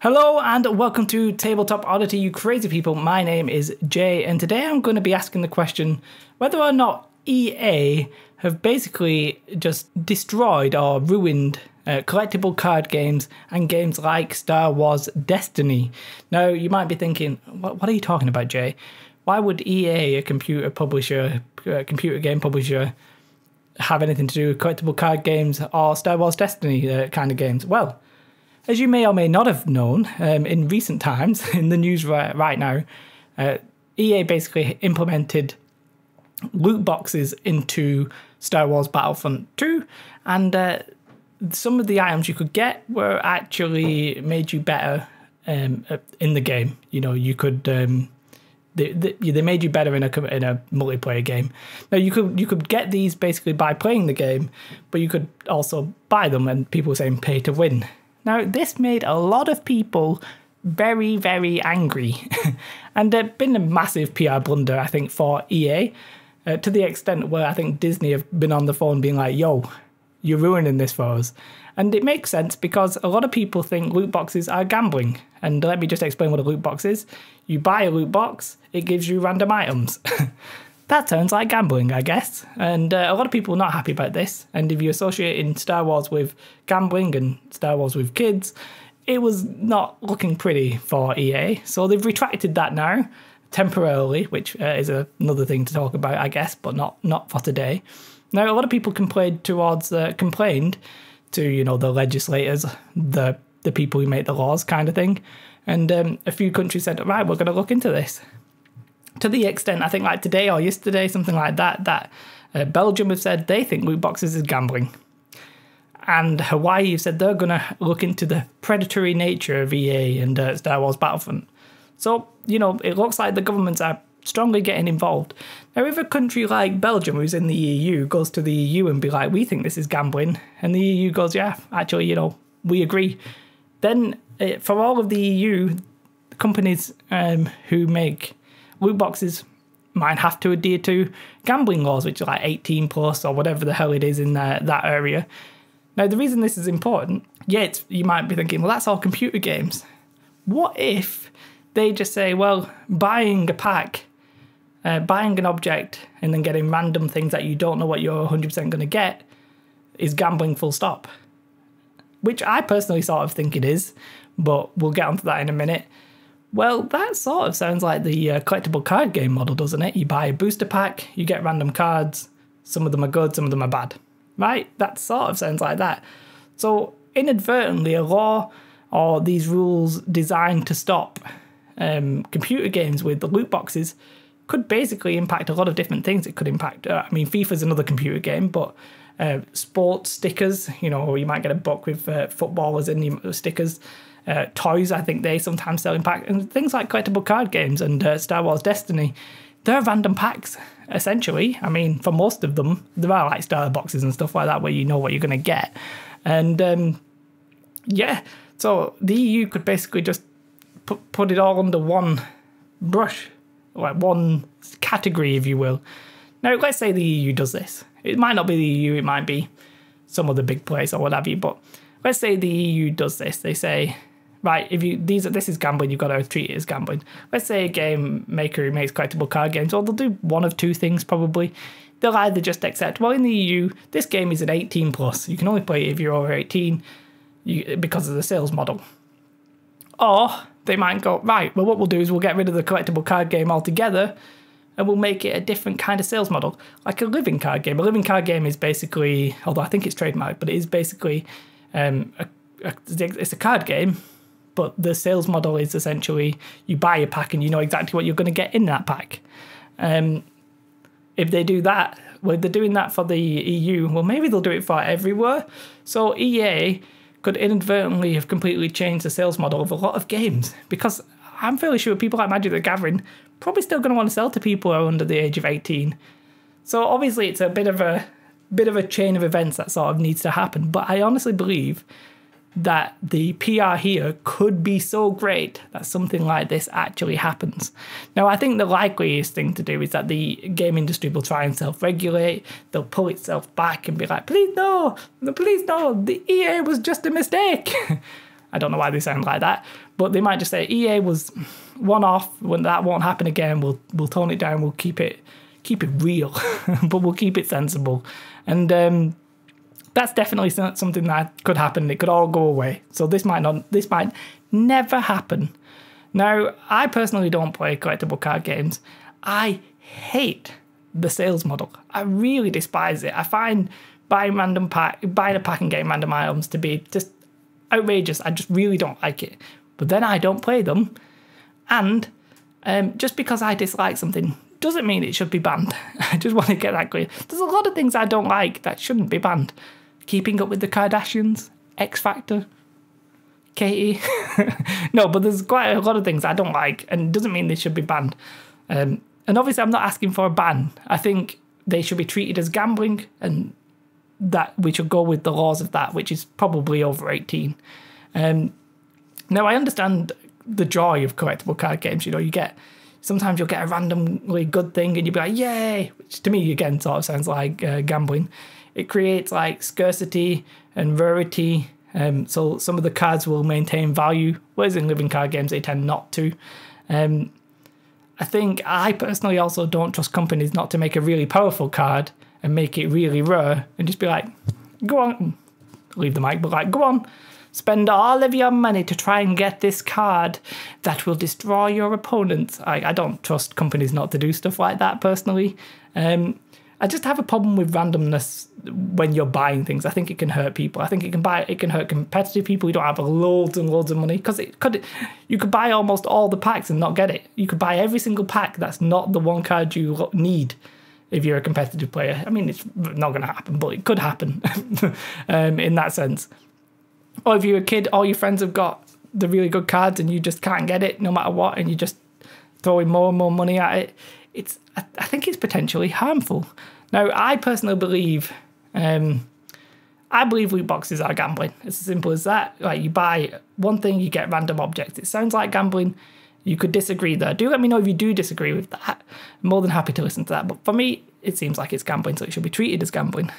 Hello and welcome to Tabletop Oddity, you crazy people. My name is Jay and today I'm going to be asking the question whether or not EA have basically just destroyed or ruined collectible card games and games like Star Wars Destiny. Now you might be thinking, what are you talking about, Jay? Why would EA, a computer game publisher, have anything to do with collectible card games or Star Wars Destiny kind of games? Well, as you may or may not have known, in recent times, in the news right now, EA basically implemented loot boxes into Star Wars Battlefront 2, and some of the items you could get were actually made you better in the game. You know, you could they made you better in a multiplayer game. Now you could get these basically by playing the game, but you could also buy them, and people were saying pay to win. Now, this made a lot of people very, very angry, and it's been a massive PR blunder, I think, for EA, to the extent where I think Disney have been on the phone being like, yo, you're ruining this for us. And it makes sense because a lot of people think loot boxes are gambling. And let me just explain what a loot box is. You buy a loot box, it gives you random items. That sounds like gambling, I guess. And a lot of people are not happy about this. And if you associate in Star Wars with gambling and Star Wars with kids, it was not looking pretty for EA. So they've retracted that now, temporarily, which is another thing to talk about, I guess, but not for today. Now, a lot of people complained to, you know, the legislators, the people who make the laws kind of thing. And a few countries said, right, we're going to look into this. To the extent, I think like today or yesterday, something like that, Belgium have said they think loot boxes is gambling. And Hawaii have said they're going to look into the predatory nature of EA and Star Wars Battlefront. So, you know, it looks like the governments are strongly getting involved. Now, if a country like Belgium, who's in the EU, goes to the EU and be like, we think this is gambling, and the EU goes, yeah, actually, you know, we agree, then for all of the EU companies who make loot boxes might have to adhere to gambling laws, which are like 18 plus or whatever the hell it is in that area. Now, the reason this is important, yeah, you might be thinking, well, that's all computer games. What if they just say, well, buying a pack, buying an object, and then getting random things that you don't know what you're 100% going to get is gambling full stop? Which I personally sort of think it is, but we'll get onto that in a minute. Well, that sort of sounds like the collectible card game model, doesn't it? You buy a booster pack, you get random cards, some of them are good, some of them are bad, right? That sort of sounds like that. So inadvertently, a law or these rules designed to stop computer games with the loot boxes could basically impact a lot of different things. It could impact, I mean, FIFA's another computer game, but sports stickers, you know, or you might get a book with footballers in the stickers. Toys, I think they sometimes sell in packs, and things like collectible card games and Star Wars Destiny, they're random packs, essentially. I mean, for most of them, there are like starter boxes and stuff like that where you know what you're going to get. And yeah, so the EU could basically just put it all under one brush, like one category, if you will. Now, let's say the EU does this. It might not be the EU, it might be some other big place or what have you, but let's say the EU does this. They say, right, this is gambling, you've got to treat it as gambling. Let's say a game maker who makes collectible card games, well, they'll do one of two things probably. They'll either just accept, well, in the EU, this game is an 18 plus. You can only play it if you're over 18 because of the sales model. Or they might go, right, well, what we'll do is we'll get rid of the collectible card game altogether and we'll make it a different kind of sales model, like a living card game. A living card game is basically, although I think it's trademarked, but it is basically, it's a card game, but the sales model is essentially you buy a pack and you know exactly what you're going to get in that pack. If they do that, well, they're doing that for the EU, well, maybe they'll do it for everywhere. So EA could inadvertently have completely changed the sales model of a lot of games, because I'm fairly sure people like Magic the Gathering probably still going to want to sell to people who are under the age of 18. So obviously it's a bit of a chain of events that sort of needs to happen, but I honestly believe that the PR here could be so great that something like this actually happens. Now, I think the likeliest thing to do is that the game industry will try and self-regulate. They'll pull itself back and be like, please no, the EA was just a mistake. I don't know why they sound like that, but they might just say EA was one off. When that won't happen again, we'll tone it down. We'll keep it real, but we'll keep it sensible. And that's definitely something that could happen. It could all go away. So this might never happen. Now, I personally don't play collectible card games. I hate the sales model. I really despise it. I find buying a pack and getting random items to be just outrageous. I just really don't like it. But then I don't play them. And just because I dislike something doesn't mean it should be banned. I just want to get that clear. There's a lot of things I don't like that shouldn't be banned. Keeping Up with the Kardashians, X Factor, Katie. No, but there's quite a lot of things I don't like, and it doesn't mean they should be banned. And obviously I'm not asking for a ban. I think they should be treated as gambling, and that we should go with the laws of that, which is probably over 18. Now, I understand the joy of collectible card games. You know, sometimes you'll get a randomly good thing and you'll be like, yay, which to me, again, sort of sounds like gambling. It creates like scarcity and rarity. So some of the cards will maintain value, whereas in living card games, they tend not to. I think I personally also don't trust companies not to make a really powerful card and make it really rare and just be like, go on, leave the mic, but like, go on, spend all of your money to try and get this card that will destroy your opponents. I don't trust companies not to do stuff like that personally. I just have a problem with randomness when you're buying things. I think it can hurt people. I think it can hurt competitive people who don't have loads and loads of money, because you could buy almost all the packs and not get it. You could buy every single pack that's not the one card you need if you're a competitive player. I mean, it's not going to happen, but it could happen in that sense. Or if you're a kid, all your friends have got the really good cards and you just can't get it no matter what, and you're just throwing more and more money at it. I think it's potentially harmful. Now, I personally believe, loot boxes are gambling. It's as simple as that. Like, you buy one thing, you get random objects. It sounds like gambling. You could disagree there. Do let me know if you do disagree with that. I'm more than happy to listen to that. But for me, it seems like it's gambling, so it should be treated as gambling.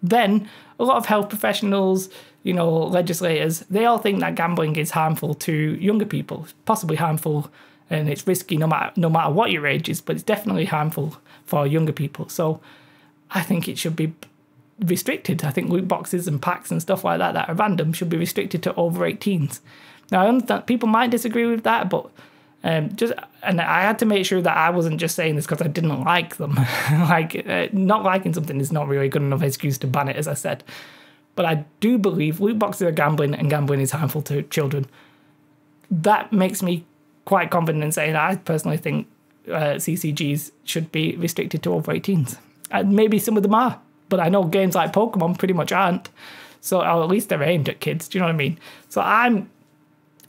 Then, a lot of health professionals, legislators, they all think that gambling is harmful to younger people, possibly harmful, and it's risky no matter what your age is, but it's definitely harmful for younger people. So I think it should be restricted. I think loot boxes and packs and stuff like that are random should be restricted to over 18s. Now, I understand people might disagree with that, but and I had to make sure that I wasn't just saying this because I didn't like them. Not liking something is not really a good enough excuse to ban it, as I said. But I do believe loot boxes are gambling, and gambling is harmful to children. That makes me quite confident in saying I personally think CCGs should be restricted to over 18s. And maybe some of them are, but I know games like Pokemon pretty much aren't. So, or at least they're aimed at kids, do you know what I mean? So I'm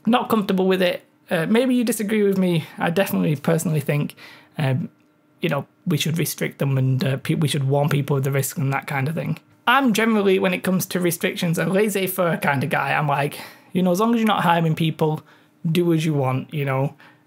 not comfortable with it. Maybe you disagree with me. I definitely personally think, we should restrict them, and we should warn people of the risk and that kind of thing. I'm generally, when it comes to restrictions, a laissez-faire kind of guy. I'm like, as long as you're not harming people, do as you want,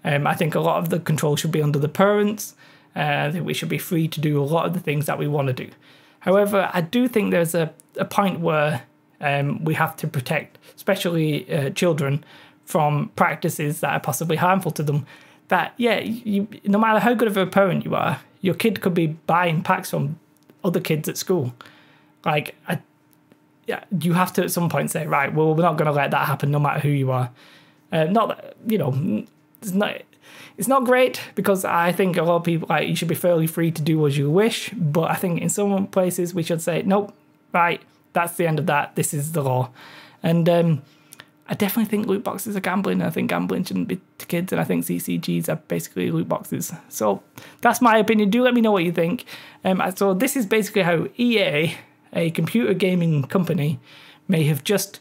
I think a lot of the control should be under the parents. I think we should be free to do a lot of the things that we want to do. However, I do think there's a point where we have to protect, especially children, from practices that are possibly harmful to them. That, no matter how good of a parent you are, your kid could be buying packs from other kids at school. You have to at some point say, right, well, we're not going to let that happen no matter who you are. It's not great, because I think a lot of people, you should be fairly free to do as you wish, but I think in some places we should say, nope, right, that's the end of that, this is the law. And I definitely think loot boxes are gambling. I think gambling shouldn't be to kids, and I think CCGs are basically loot boxes. So that's my opinion. Do let me know what you think. So this is basically how EA, a computer gaming company, may have just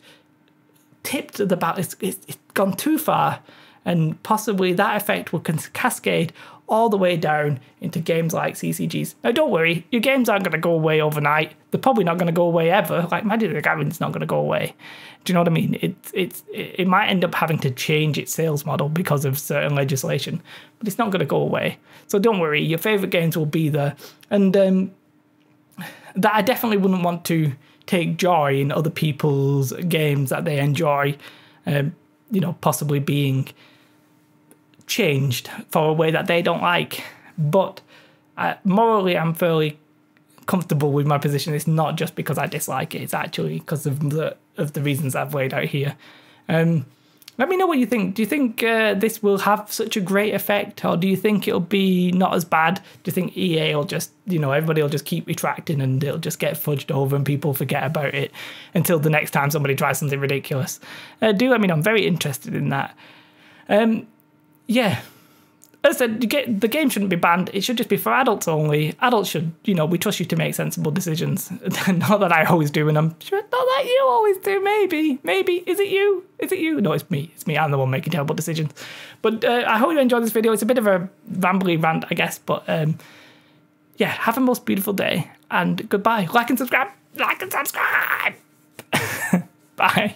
tipped the balance. It's gone too far, and possibly that effect will cascade all the way down into games like CCGs. Now, don't worry, your games aren't going to go away overnight. They're probably not going to go away ever. Like Magic the Gathering's not going to go away. Do you know what I mean? It might end up having to change its sales model because of certain legislation, but it's not going to go away. So don't worry, your favourite games will be there. And that I definitely wouldn't want to take joy in other people's games that they enjoy. possibly being changed for a way that they don't like. But morally, I'm fairly comfortable with my position. It's not just because I dislike it. It's actually because of the reasons I've laid out here. Let me know what you think. Do you think this will have such a great effect, or do you think it'll be not as bad? Do you think EA will just, everybody will just keep retracting and it'll just get fudged over and people forget about it until the next time somebody tries something ridiculous? Do let me know. I'm very interested in that. Yeah. As I said, the game shouldn't be banned. It should just be for adults only. Adults should, we trust you to make sensible decisions. Not that I always do, and I'm sure not that you always do. Maybe. Is it you? No, it's me. I'm the one making terrible decisions. But I hope you enjoyed this video. It's a bit of a rambly rant, I guess. But yeah, have a most beautiful day. And goodbye. Like and subscribe. Bye.